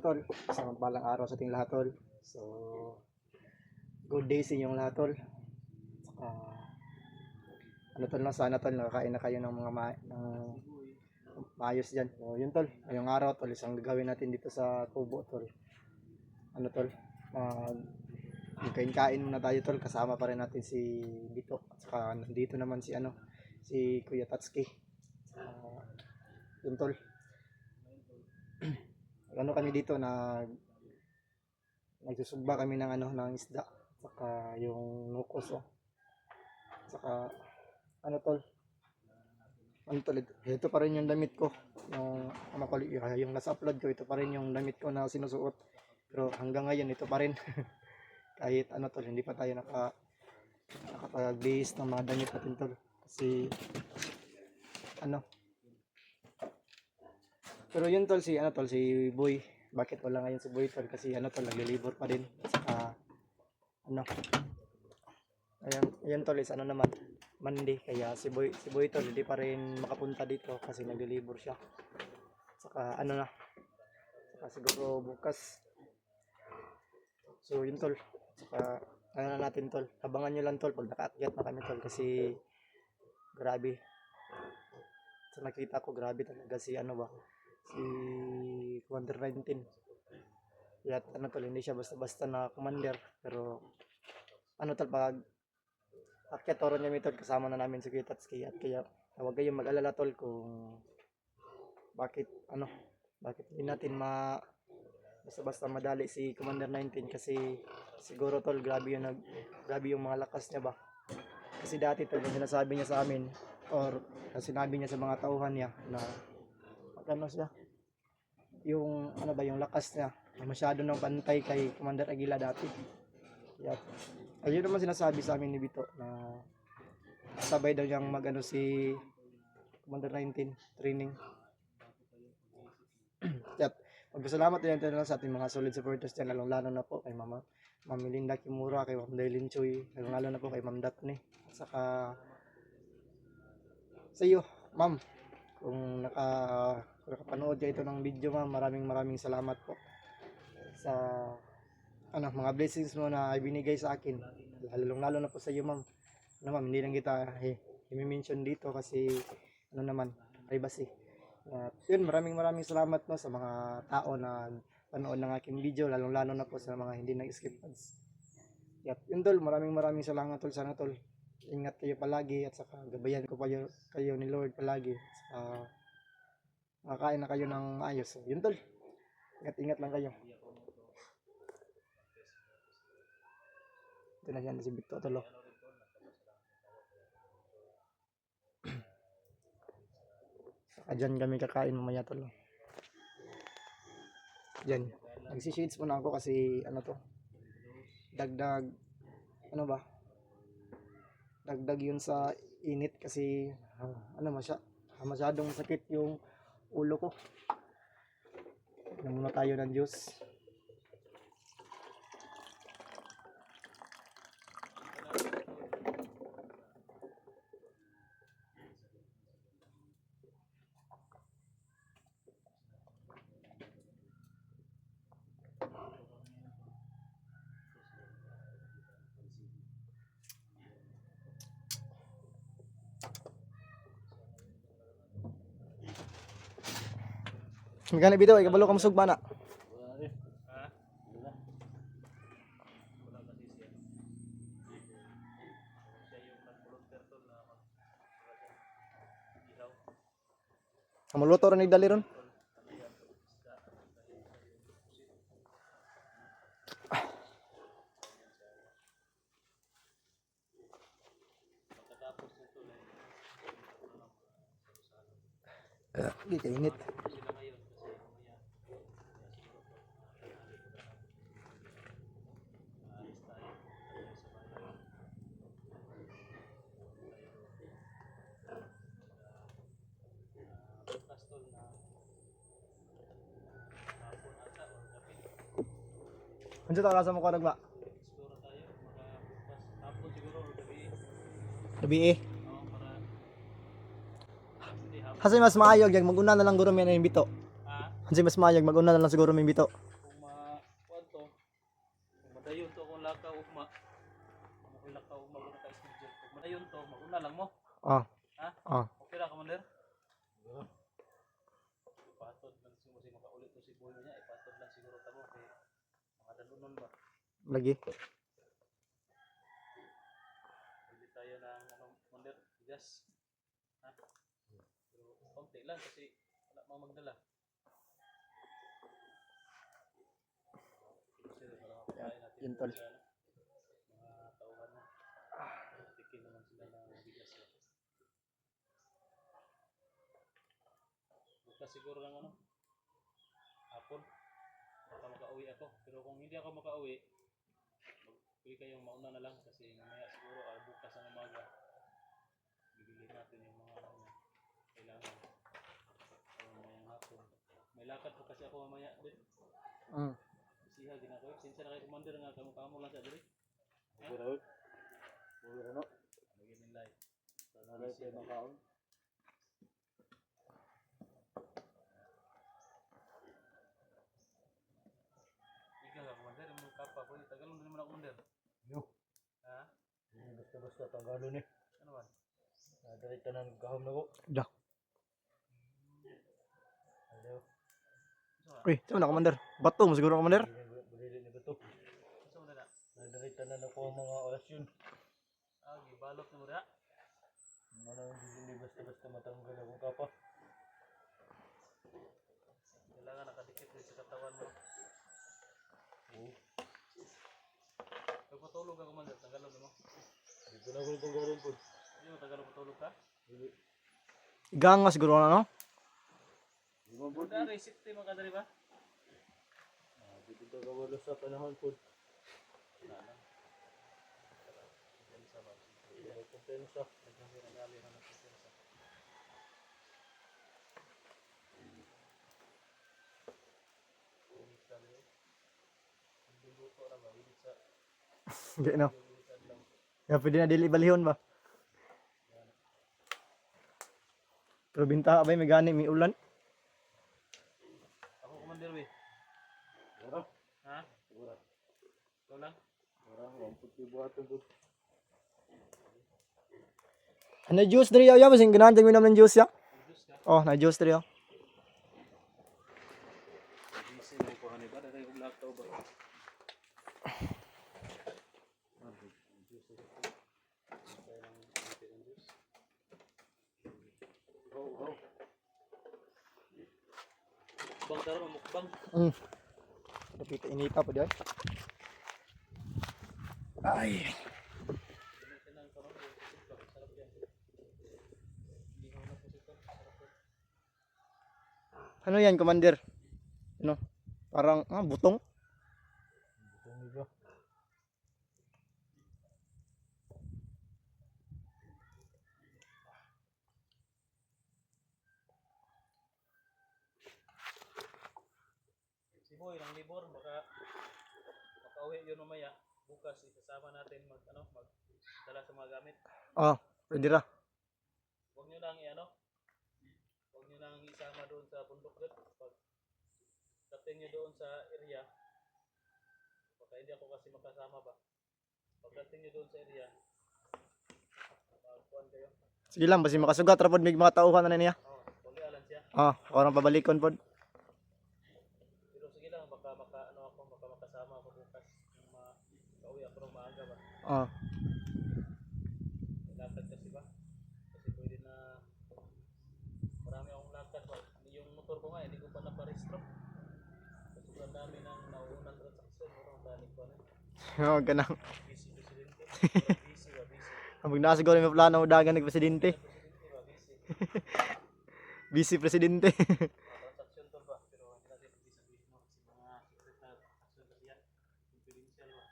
tol, isang balang araw sa ating lahat tol. So, good day sa inyong lahat tol. Ano tol, no? Sana tol, nakakain na kayo ng mga maayos dyan. So, yun tol, ngayong araw tol, isang gagawin natin dito sa kubo tol. Ano tol, kain-kain muna tayo tol, kasama pa rin natin si Bito. At saka nandito naman si si Kuya Tatsuki. Yun tol. Ano kami dito na nagsusugba kami ng ng isda, saka yung nukos saka tol, ito pa rin yung damit ko, yung nasa upload ko, ito pa rin yung damit ko na sinusuot, pero hanggang ngayon ito pa rin. Kahit tol, hindi pa tayo nakapag-base ng mga damit natin tol, kasi pero yun tol, si Boy, bakit wala ngayon si Boy tol, kasi tol, naglilibor pa din. Saka ayan tol, is naman Monday, kaya si Boy tol hindi pa rin makapunta dito kasi naglilibor siya. Saka saka siguro bukas. So yun tol, saka natin tol, abangan nyo lang tol pag nakaakyat na kami tol, kasi grabe sa nakita ko, grabe talaga si si Commander 19. At tol, hindi siya basta-basta na commander, pero tol, pag akyat oron niya tol, kasama na namin si Kuya Tatsuki. At kaya huwag kayong mag-alala tol kung bakit hindi natin basta-basta madali si Commander 19, kasi siguro tol, grabe yung mga lakas niya ba. Kasi dati tol, yung sinasabi niya sa amin, or sinabi niya sa mga tauhan niya na siya, yung yung lakas niya masyado nang pantay kay Commander Aguila dati. Ayun naman sinasabi sa amin ni Bito, na sabay daw niyang si Commander 19 training. Magpasalamat din tayo sa ating mga solid supporters dyan, lalong-lalo na po kay Ma'am Melinda Kimura, kay Ma'am Dailin Choy, lalong-lalo na po kay Ma'am Daphne, saka sa iyo Ma'am, kung nakapanood kayo ito ng video Ma'am, maraming salamat po sa mga blessings mo na ibinigay sa akin, lalong-lalo na po sa iyo Ma'am. Ma'am, hindi lang kita i-mention dito kasi privacy. Yun, maraming salamat po sa mga tao na panood ng aking video, lalong-lalo na po sa mga hindi nag-skip ads. Yun tol, maraming salamat tol. Sana tol, ingat kayo palagi, at saka gabayan ko kayo ni Lord palagi. Makakain na kayo ng ayos. Yun tol, ingat lang kayo. Ito na yan si Bito tol. Saka dyan kami kakain mamaya tol. Dyan, nagsishades muna ako kasi dagdag dagdag yun sa init, kasi masyadong sakit yung ulo ko. Muna tayo ng juice. Magana Bito, ikabalo ka musog ba na? Maluto rin nagdali ron. Hindi kainit. Andiyo tayo sa mukha nagba? Gabi Kasi mas maayog yung mag-una na lang guro may Bito. Kasi mas maayog mag-una na lang siguro may Bito. Ayun to, mauna lang mo. Ah. Ha? Ah. Okay lang, Commander? Ipatod lang siguro si makaulit to si Boy niya. Ipatod lang siguro tamo kay mga dalunon ba. Lagi. Bili tayo ng ano, Commander, bigas. Ha? Pero konti lang kasi wala mang magdala. Kasi para makapain natin Yun, tol. sa ano, mga tauhan mo. Tikin naman sila ng bigas. Bukas siguro lang ano, hapon. Baka makauwi ako. Pero kung hindi ako makauwi, pwede kayong mauna na lang kasi mamaya siguro bukas ng umaga bibili natin yung mga ano niya. Kailangan mamayang hapon. May lakad pa kasi ako mamaya din. Mm. Isiha ginako. Sinsa na kay Commander nga kamo lang sa diri. Okay ra. Okay ra no. Lagi ning live. Sana rin tayo makaon. Ikaw ka Commander, mo kapa ko tagalon din mo na Commander. Yo. Ha? Basta tanggalon eh. Ano man? Dali tanan gahom na ko. Da. Hello. Uy, saan na, Commander? Bato mo siguro, Commander? Bili ni beto. Gusto mo na? Dali tanan ako ang mga orasyon. Gibalot mo da. Manang hindi basta matanggal akong kapa. Kailangan nakadikit din sa katawan mo. Oo. Pag matulog ka Commander, tanggalon mo. Dito na ko tanggalon po. Hindi mo tanggalon matulog ka? Dili. Igang nga siguro, ano? Limang po. Buda resipte mo ka dali ba? Dito ka wala sa panahon po. Wala na. Kumpensa ba? Kumpensa. Nagali na ng kumpensa. Init sa liyo. Hindi luto na ba? Init sa... Hindi, no? Init sa lang. Kaya pwede na dili balihon ba? Pero binta ka ba may gani, may ulan? Ako Commander we. Wala. Ha? Wala. Ikaw lang? Wala. Wamput buhaton po. Ano juice diri ya? Masing ganahan jud minom ng juice ya? Diyos ka. Oh, na juice diri ya. Busy mo ko hani ba? Dahil kong laptop ba? Mukbang taro, mukbang. Tapi inita pa diyan. Ay. Tinang ko ron, sarap yan. Hindi ko na pusit ko, sarap yan. Ano yan, Commander? Ano? Parang butong. Butong iba. Si Boy, ng libor, makauwi yun mamaya. Bukas, isasama natin magdala sa mga gamit. Oh, pwede ra. Huwag nyo lang huwag nyo lang isama doon sa bundok doon. Pag dating nyo doon sa area, baka hindi ako kasi makasama ba. Pag dating nyo doon sa area, magkuhan kayo. Sige lang, basi makasugat ra pod mig mga tauhan na niya. Uli alam siya. Orang pabalikon pod. Pero sige lang, baka makasama ako bukas. Yung kauwi ako ng maaga ba. Ah. May lakad kasi ba? Kasi pwede na marami akong lakad ba. Yung motor ko nga, hindi ko pa naparestro. Kasi sobrang dami ng nauunang transaksyon. Parang dami ko na. Oh, ganang. Busy presidente. Busy ba? Busy. Ambog na siguro may plano dagan ng presidente. Presidente ba? Busy. Vice presidente. Transaksyon to ba? Pero hindi natin pwede sabihin mo kasi mga secret na transaksyon kasi yan. Confidential ba?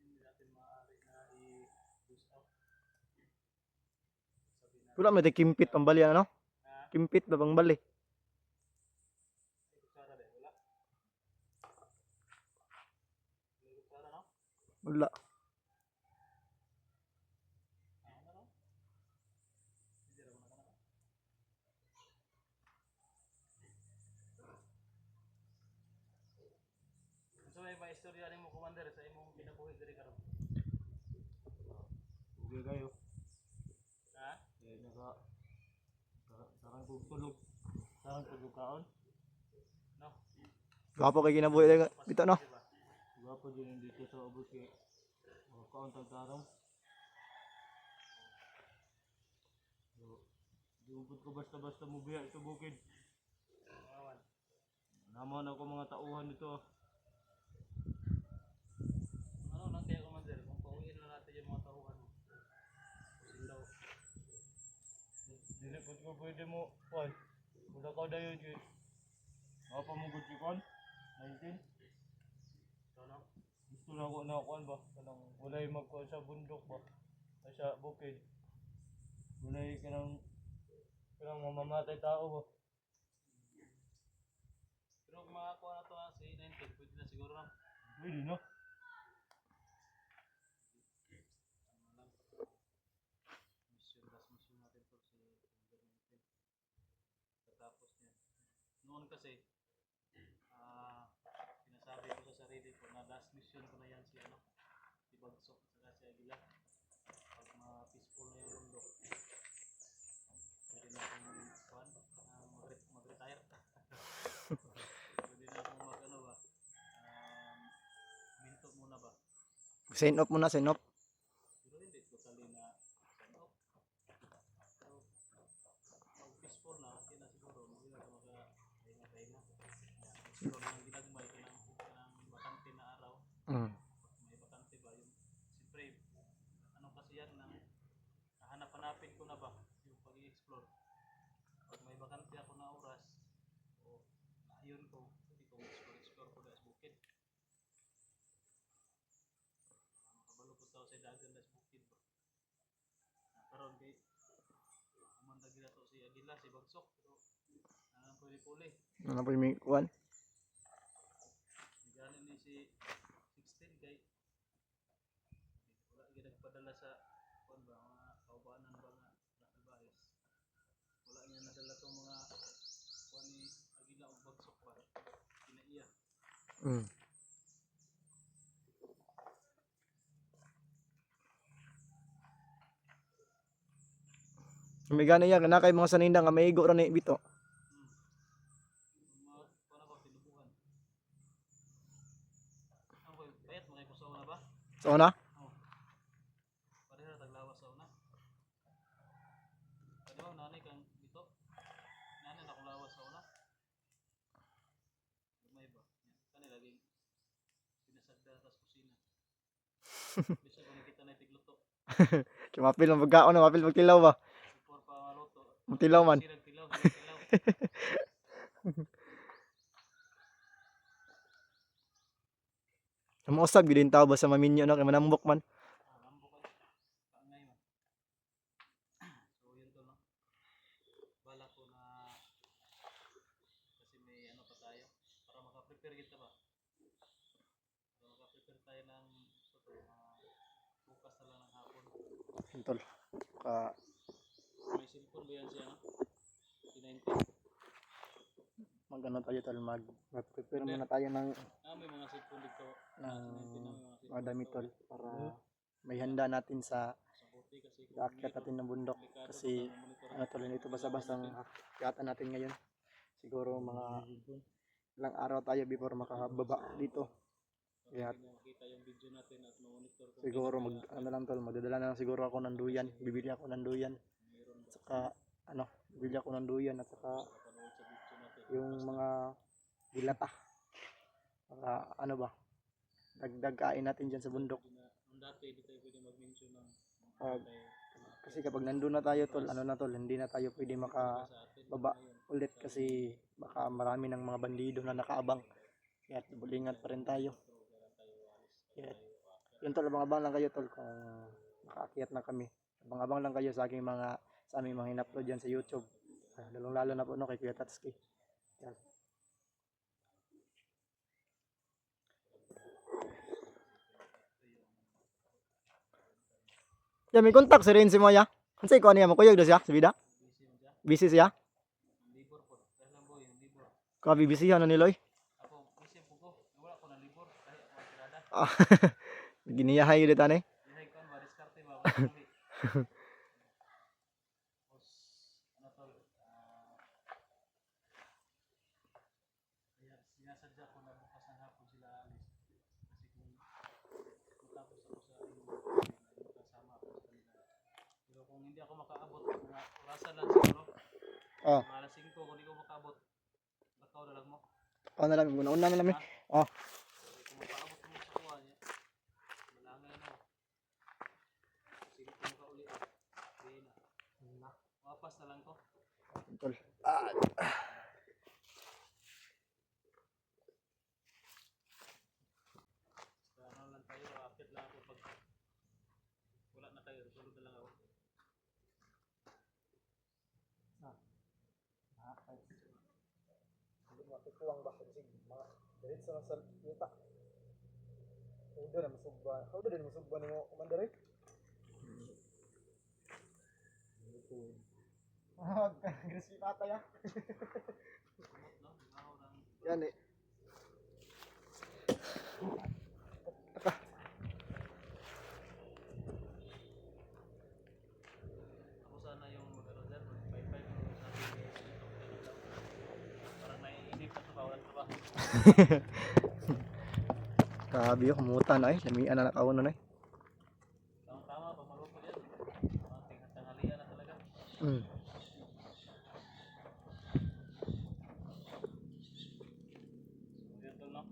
Hindi natin maaari na i-boost out. Sabihin natin. Wala may kimpit pambali ano? Kimpit ba pambali? Kutsara din, wala. May kutsara, no? Wala. Ano, no? Hindi naman ako na. So may istorya mo Commander sa imong kinabuhi diri karon. tulog. Saan tulog kaon? No. Gwapo kay kinabuhi daga bitaw no. Gwapo din dito sa ubos kay kaon tagtarong. Di ubod ko basta-basta mo biya sa bukid. Awan. Naman ako mga tauhan dito. Ano nang kaya commander kung pauwiin na natin yung mga tauhan mo. Sindaw. Dili po ko pwede mo. Oy. Mula ka dayon kay. Apa mo gud kon? 19. So no. Gusto na ako na kuan ba? Kanang walay magkuan sa bundok ba? Ay sa bukid. Walay kanang mamamatay tao ba? Pero kung makakuha na to si 19, pwede na siguro na. Pwede no? Mission natin to si number 19. Katapos niyan. Noon kasi, sinasabi ko sa sarili ko na last mission ko na yan si si Bagsok at si Aguila. Pag peaceful na yung mundo, pwede na akong mag-retire. Pwede na akong minto muna ba? Sign off muna, sign off. Pero hindi totally na pero pag peaceful na, kaya na siguro hindi na makahinga-hinga. Explore ng ginagmay kanang bakante na araw. Mm. May bakante ba yung siyempre ano kasi yan nang hanap-hanapin ko na ba yung pag-i-explore. Pag may bakante ako na oras o ayun ko, hindi ko explore ko sa bukid. Makabalo po tao sa dagan sa bukid ba. Karon kay umanda gila to si Aguila, si Bagsok, pero puli-puli. Ano po yung kuan? Ganin ni si 16 kay wala gyud nagpadala sa kuan ba mga kaubanan ba nga nakabahis. Wala niya nadala tong mga kuan ni Aguila ug Bagsok ba. Kinaiya. Mm. May gana ya kana kay mga saninda nga maigo ra ni bito. Mga kuan ba tinubuhan. Ang koy bayat mo kay ko sa una ba? So na? Oh. Pareha taglawas sa una. Kadi ba nanay kang dito? Nanay na kong lawas sa una. Lumay ba? Kani laging pinasagda tas kusina. Bisa ko nakita na tigluto. Kimapil ang pagkaon, mapil magtilaw ba? Before pa maluto. Magtilaw man. Sirag tilaw, sirag tilaw. Mausab gid din tao ba sa maminyo no kay manambok man. Lambo kayo. Kaangay man. So yun to no. Bala ko na kasi may ano pa tayo para maka-prepare kita ba. Para maka-prepare tayo ng bukas na lang ng hapon. Tol. Ka May cellphone ba yan siya no? P90. magano tayo tol mag-prepare muna tayo ng May mga cellphone dito. ng P90 na may mga cellphone. mga damit tol para may handa natin sa Sa buti kasi aakyat natin ng bundok kasi ano tol hindi ito basta-basta ang akyatan natin ngayon. Siguro mga ilang araw tayo before makababa dito. Kaya makita yung video natin at monitor ko. siguro mag ano lang tol, magdadala na lang siguro ako ng duyan. Bibili ako ng duyan. At saka ano, bibili ako ng duyan at saka Panood sa video natin. yung mga dilata. Para ano ba? Dagdag kain natin diyan sa bundok. Nung dati hindi tayo pwede mag-mention ng Kasi kapag nandun na tayo tol, ano na tol, hindi na tayo pwede makababa ulit kasi baka marami ng mga bandido na nakaabang. Kaya bulingat pa rin tayo. Kaya yun tol, abang-abang lang kayo tol kung makaakyat na kami. Abang-abang lang kayo sa aking sa aming mga in-upload dyan sa YouTube. Lalong-lalo na po no, kay Kuya Tatsuki. Yan. Ya, may kontak si Renzi mo ya. Ano ko niya mo kuyog do siya sa bida? Busy siya? libor po. Dahil lang boy, yung libor. Kabi busy ano ni Loy? Ako, isip ko, wala ko na libor. Kahit ako tirada. Giniyahay yun dito ni. Ilahay ko, diskarte ba? Wala kami. Tapos, ano tol, hindi ako makaabot. Mga orasan lang siguro. Oh, Mga alas 5 kung hindi ko makaabot. Lakaw na lang mo. ano na lang, una na lang. Oh, Kung makaabot mo sa kuha niya. Malangay na. Sige kung makauli. Hindi na. Wapas na lang to. tol. Sa ano lang tayo, akit lang ako pag wala na kayo, tulog na lang ako. Kuwang ba kasi mga diretso na sa yuta. Udo na masugba. Udo din masugba nimo komandare. Ah, crispy pata ya. Kumot no, ngaw ng Yan eh. ako sana yung mag-ano dyan, mag-5-5 mo sabi ni Sito, ganun lang. Parang naiinip na ito, bawal trabaho. Grabe yung kumutan ay, lamian na nakauno na eh. Tama-tama, pag maluto yan. Tingnan tanghalian na talaga. Mm. So, yun tol, no?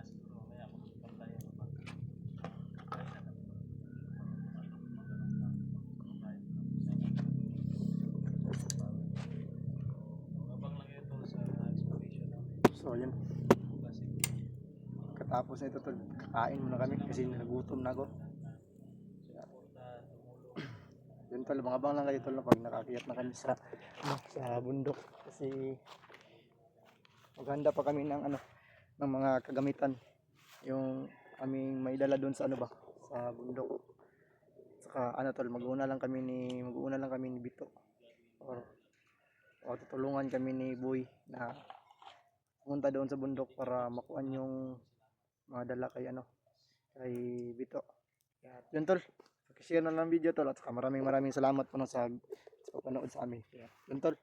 Siguro mamaya ako susukan tayo kapag kain na kami. Abang lang yun tol sa explanation namin. So yun, Kasi katapos na ito tol, kakain muna kami kasi nagutom na ako. suporta, tumulong. Yun tol, mga abang lang kayo tol na pag nakakiyat na kami sa bundok kasi maghanda pa kami ng ng mga kagamitan yung aming may dala doon sa sa bundok. Saka tol, mag-uuna lang kami ni Bito or tutulungan kami ni Boy na pumunta doon sa bundok para makuan yung mga dala kay Bito. Yun tol, share na lang video tol at saka maraming salamat po sa panonood sa amin. Yun tol.